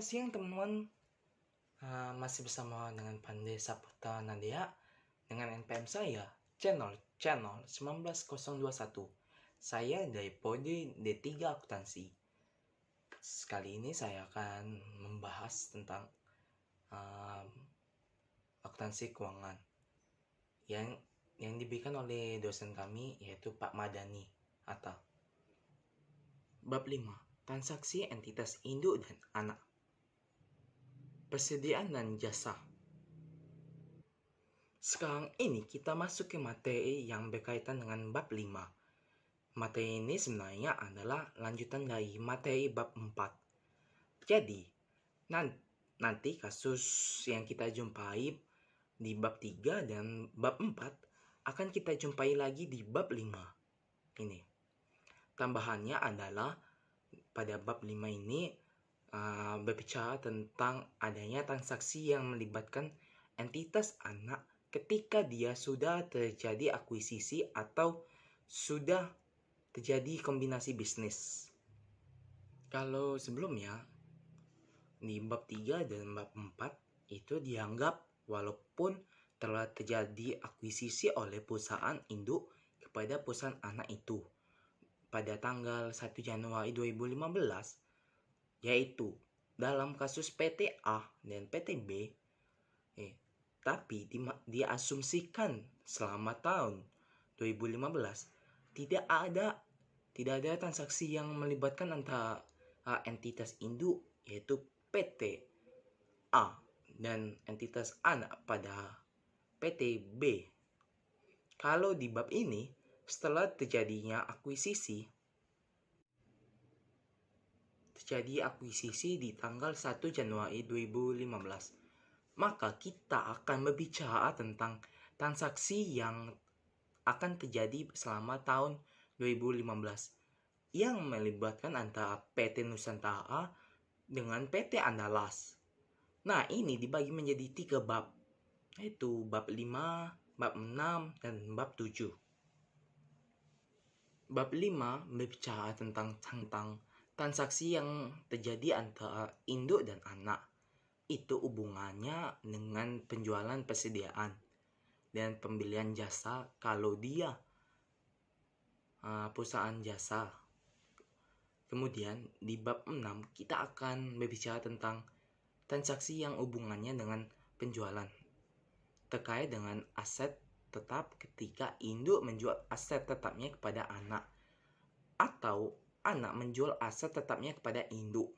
Selamat siang teman-teman. Masih bersama dengan Pandey Saputra Nadia dengan NPM saya channel 19021. Saya dari Prodi D3 Akuntansi. Sekali ini saya akan membahas tentang akuntansi keuangan yang diberikan oleh dosen kami, yaitu Pak Madani Atta. Bab 5, transaksi entitas induk dan anak. Persediaan dan jasa. Sekarang ini kita masuk ke materi yang berkaitan dengan bab 5. Materi ini sebenarnya adalah lanjutan dari materi bab 4. Jadi, nanti kasus yang kita jumpai di bab 3 dan bab 4 akan kita jumpai lagi di bab 5. Ini. Tambahannya adalah pada bab 5 ini berbicara tentang adanya transaksi yang melibatkan entitas anak ketika dia sudah terjadi akuisisi atau sudah terjadi kombinasi bisnis. Kalau sebelumnya di bab 3 dan bab 4 itu dianggap walaupun telah terjadi akuisisi oleh perusahaan induk kepada perusahaan anak itu pada tanggal 1 Januari 2015, yaitu dalam kasus PT A dan PT B, tapi diasumsikan selama tahun 2015 tidak ada transaksi yang melibatkan antara entitas induk yaitu PT A dan entitas anak pada PT B. Kalau di bab ini, setelah terjadinya akuisisi di tanggal 1 Januari 2015, maka kita akan berbicara tentang transaksi yang akan terjadi selama tahun 2015 yang melibatkan antara PT Nusantara dengan PT Andalas. Nah, ini dibagi menjadi 3 bab, yaitu bab 5, bab 6, dan bab 7. Bab 5 berbicara tentang transaksi yang terjadi antara induk dan anak. Itu hubungannya dengan penjualan persediaan dan pembelian jasa kalau dia perusahaan jasa. Kemudian di bab 6 kita akan berbicara tentang transaksi yang hubungannya dengan penjualan terkait dengan aset tetap ketika induk menjual aset tetapnya kepada anak atau anak menjual aset tetapnya kepada induk.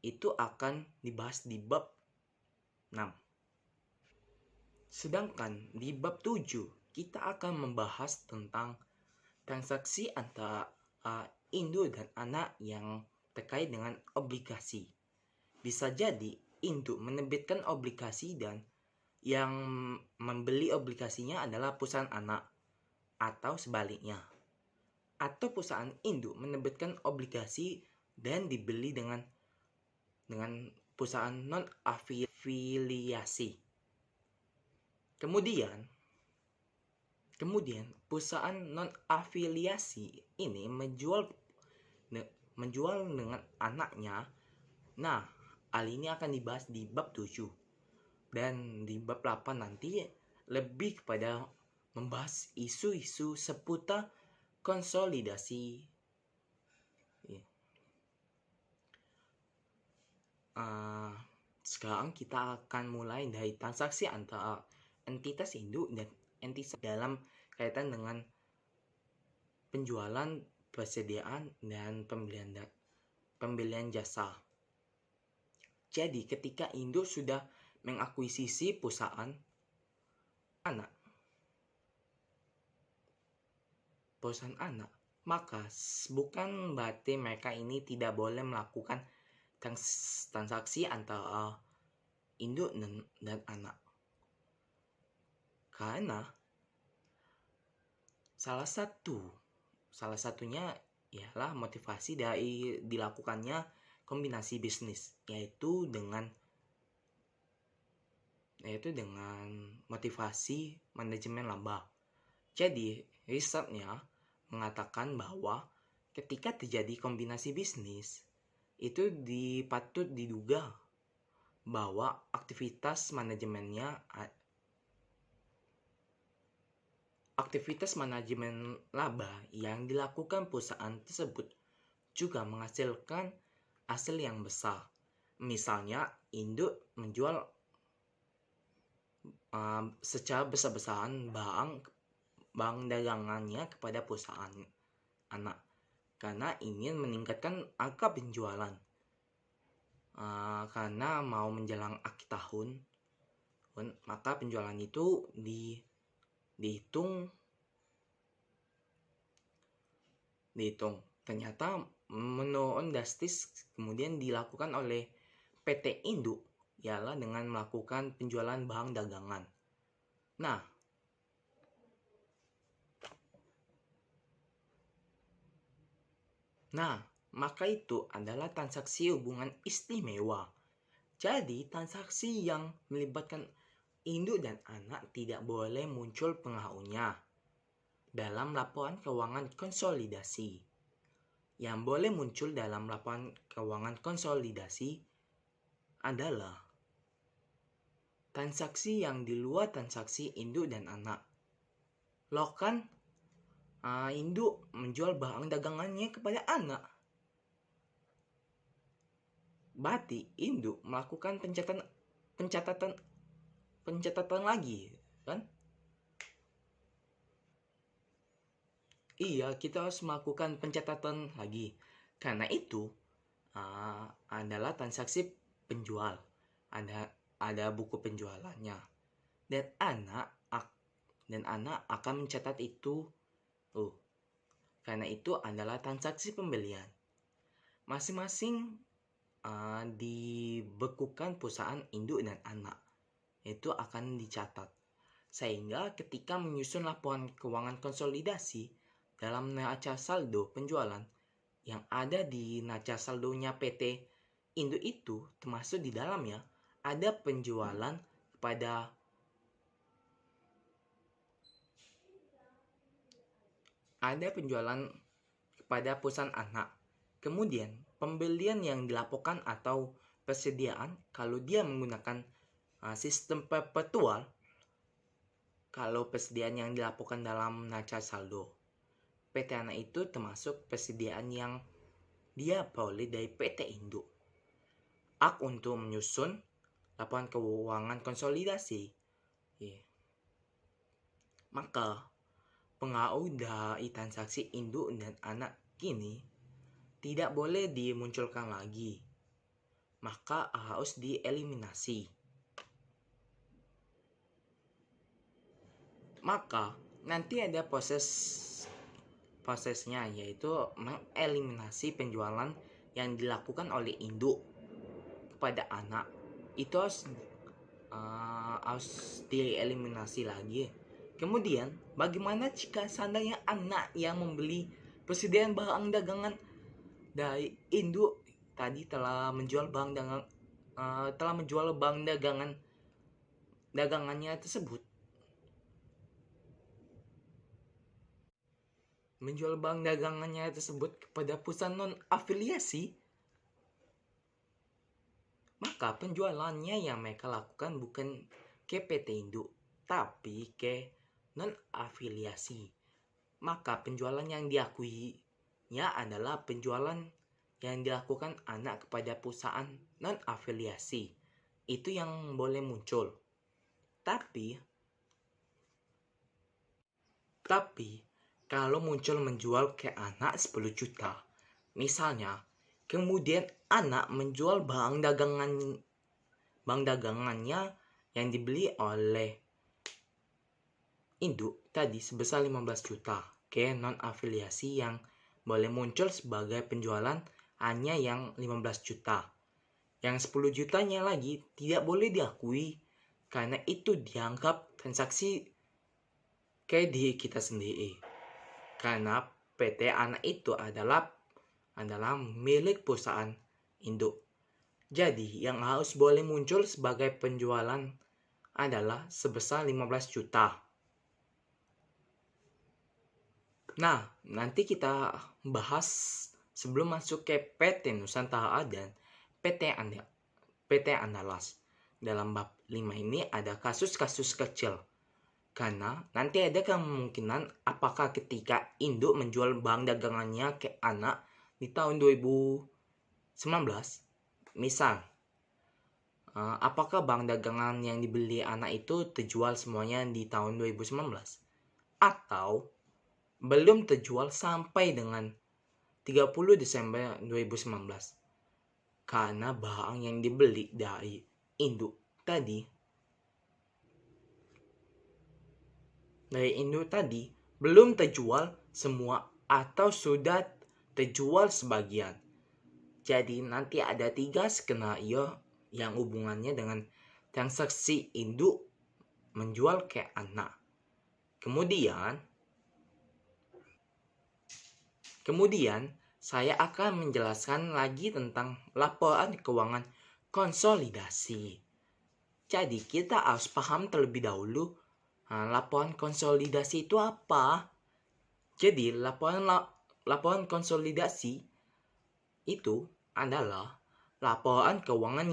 Itu akan dibahas di bab 6. Sedangkan di bab 7 kita akan membahas tentang transaksi antara induk dan anak yang terkait dengan obligasi. Bisa jadi induk menerbitkan obligasi dan yang membeli obligasinya adalah perusahaan anak atau sebaliknya. Atau perusahaan induk menerbitkan obligasi dan dibeli dengan perusahaan non-afiliasi. Kemudian perusahaan non-afiliasi ini menjual dengan anaknya. Nah, hal ini akan dibahas di bab 7. Dan di bab 8 nanti lebih kepada membahas isu-isu seputar konsolidasi. Sekarang kita akan mulai dari transaksi antara entitas induk dan entitas dalam kaitan dengan penjualan, persediaan, dan pembelian jasa. Jadi ketika induk sudah mengakuisisi perusahaan anak, maka bukan berarti mereka ini tidak boleh melakukan transaksi antara induk dan anak. Karena salah satunya ialah motivasi dari dilakukannya kombinasi bisnis, yaitu dengan motivasi manajemen laba. Jadi, risetnya mengatakan bahwa ketika terjadi kombinasi bisnis, itu patut diduga bahwa aktivitas manajemen laba yang dilakukan perusahaan tersebut juga menghasilkan hasil yang besar. Misalnya, induk menjual secara besar-besaran barang dagangannya kepada perusahaan anak karena ingin meningkatkan angka penjualan. Karena mau menjelang akhir tahun, maka penjualan itu dihitung. Ternyata menurun drastis kemudian dilakukan oleh PT Induk ialah dengan melakukan penjualan barang dagangan. Nah, maka itu adalah transaksi hubungan istimewa. Jadi, transaksi yang melibatkan induk dan anak tidak boleh muncul pengaruhnya dalam laporan keuangan konsolidasi. Yang boleh muncul dalam laporan keuangan konsolidasi adalah transaksi yang di luar transaksi induk dan anak. Loh kan, induk menjual barang dagangannya kepada anak. Berarti induk melakukan pencatatan lagi, kan? Iya, kita harus melakukan pencatatan lagi. Karena itu adalah transaksi penjual. Ada buku penjualannya. Dan anak akan mencatat itu. Karena itu adalah transaksi pembelian. Masing-masing dibekukan perusahaan induk dan anak. Itu akan dicatat. Sehingga ketika menyusun laporan keuangan konsolidasi dalam neraca saldo penjualan yang ada di neraca saldonya PT Induk itu, termasuk di dalamnya ada penjualan kepada perusahaan anak. Kemudian pembelian yang dilaporkan atau persediaan kalau dia menggunakan sistem perpetual, kalau persediaan yang dilaporkan dalam neraca saldo PT anak itu termasuk persediaan yang dia peroleh dari PT Induk. Untuk menyusun laporan keuangan konsolidasi, maka pengaruh dari transaksi induk dan anak kini tidak boleh dimunculkan lagi, maka harus dieliminasi. Maka nanti ada prosesnya, yaitu mengeliminasi penjualan yang dilakukan oleh induk kepada anak. Itu harus dieliminasi lagi. Kemudian bagaimana jika seandainya anak yang membeli persediaan barang dagangan dari induk tadi telah menjual barang dagangannya tersebut, kepada perusahaan non-afiliasi, maka penjualannya yang mereka lakukan bukan ke PT Induk, tapi ke non-afiliasi. Maka penjualan yang diakuinya adalah penjualan yang dilakukan anak kepada perusahaan non-afiliasi. Itu yang boleh muncul. Tapi kalau muncul menjual ke anak 10 juta, misalnya, kemudian anak menjual barang dagangannya yang dibeli oleh induk tadi sebesar 15 juta ke non-afiliasi, yang boleh muncul sebagai penjualan hanya yang 15 juta. Yang 10 jutanya lagi tidak boleh diakui karena itu dianggap transaksi ke diri kita sendiri. Karena PT anak itu adalah milik perusahaan induk. Jadi yang harus boleh muncul sebagai penjualan adalah sebesar 15 juta. Nah, nanti kita bahas sebelum masuk ke PT Nusantara dan PT Andalas. Dalam bab 5 ini ada kasus-kasus kecil. Karena nanti ada kemungkinan apakah ketika induk menjual barang dagangannya ke anak di tahun 2019, misal, apakah barang dagangan yang dibeli anak itu terjual semuanya di tahun 2019? Atau belum terjual sampai dengan 30 Desember 2019? Karena barang yang dibeli dari induk tadi belum terjual semua atau sudah terjual sebagian. Jadi nanti ada 3 skenario yang hubungannya dengan transaksi induk menjual ke anak. Kemudian saya akan menjelaskan lagi tentang laporan keuangan konsolidasi. Jadi kita harus paham terlebih dahulu laporan konsolidasi itu apa? Jadi laporan konsolidasi itu adalah laporan keuangan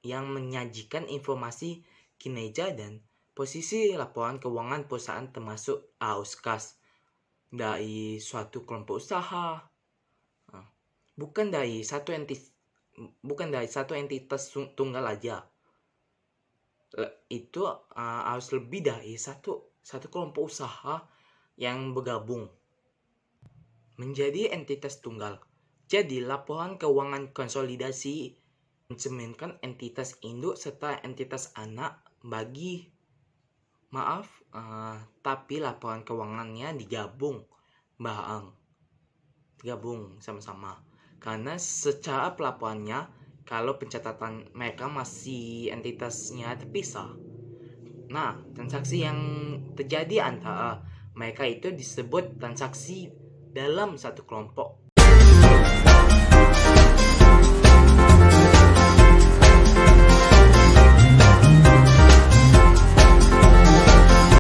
yang menyajikan informasi kinerja dan posisi laporan keuangan perusahaan termasuk arus kas dari suatu kelompok usaha, bukan dari satu entitas tunggal aja. Itu harus lebih dari satu kelompok usaha yang bergabung menjadi entitas tunggal. Jadi laporan keuangan konsolidasi mencerminkan entitas induk serta entitas anak tapi laporan keuangannya digabung sama-sama. Karena secara pelaporannya, kalau pencatatan mereka masih entitasnya terpisah. Nah, transaksi yang terjadi antara mereka itu disebut transaksi dalam satu kelompok